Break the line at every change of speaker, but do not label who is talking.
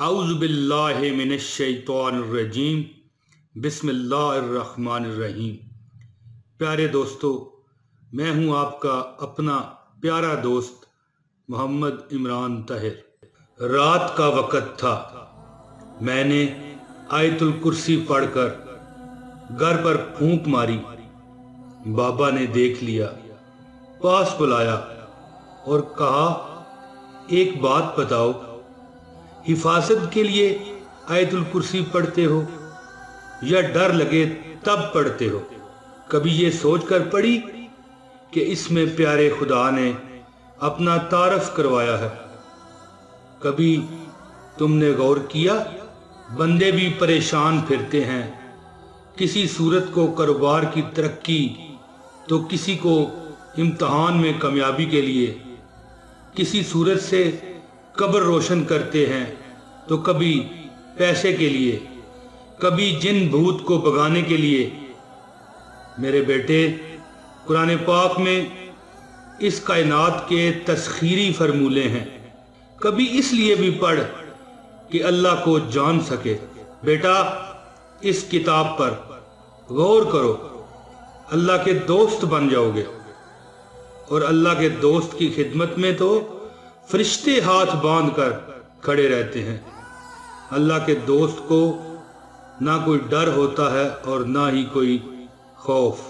अऊज़ु बिल्लाहि मिनश्शैतानिर्रजीम बिस्मिल्लाहिर्रहमानिर्रहीम। प्यारे दोस्तों, मैं हूं आपका अपना प्यारा दोस्त मोहम्मद इमरान ताहिर। रात का वक़्त था। मैंने आयतुल कुर्सी पढ़कर घर पर फूंक मारी। बाबा ने देख लिया, पास बुलाया और कहा, एक बात बताओ, हिफाजत के लिए आयतुल कुर्सी पढ़ते हो या डर लगे तब पढ़ते हो? कभी ये सोच कर पढ़ी कि इसमें प्यारे खुदा ने अपना तारफ करवाया है? कभी तुमने गौर किया, बंदे भी परेशान फिरते हैं, किसी सूरत को कारोबार की तरक्की तो किसी को इम्तहान में कामयाबी के लिए, किसी सूरत से कब्र रोशन करते हैं तो कभी पैसे के लिए, कभी जिन भूत को भगाने के लिए। मेरे बेटे, कुरान पाक में इस कायनात के तस्खीरी फरमूले हैं। कभी इसलिए भी पढ़ कि अल्लाह को जान सके। बेटा, इस किताब पर गौर करो, अल्लाह के दोस्त बन जाओगे। और अल्लाह के दोस्त की खिदमत में तो फरिश्ते हाथ बांध कर खड़े रहते हैं। अल्लाह के दोस्त को ना कोई डर होता है और ना ही कोई खौफ।